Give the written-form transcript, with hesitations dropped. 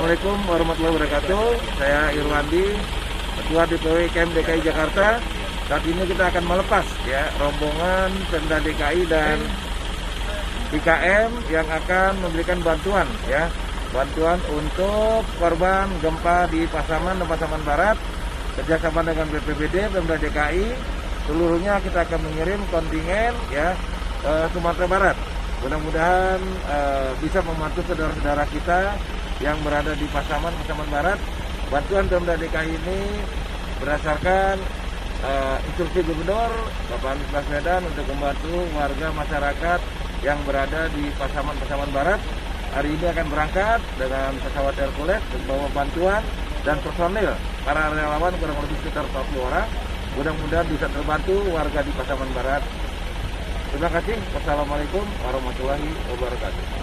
Assalamualaikum warahmatullahi wabarakatuh. Saya Irwandi, Ketua DPW KM DKI Jakarta. Saat ini kita akan melepas ya rombongan Pemda DKI dan IKM yang akan memberikan bantuan ya. Bantuan untuk korban gempa di Pasaman dan Pasaman Barat. Kerjasama dengan BPBD, Pemda DKI, seluruhnya kita akan mengirim kontingen ya ke Sumatera Barat. Mudah-mudahan bisa membantu saudara-saudara kita yang berada di Pasaman Barat. Bantuan Pemda DKI ini berdasarkan instruksi Gubernur Bapak Anies Baswedan untuk membantu warga masyarakat yang berada di Pasaman Barat. Hari ini akan berangkat dengan pesawat Hercules membawa bantuan dan personil para relawan kurang lebih sekitar 40 orang. Mudah-mudahan bisa terbantu warga di Pasaman Barat. Terima kasih. Wassalamualaikum warahmatullahi wabarakatuh.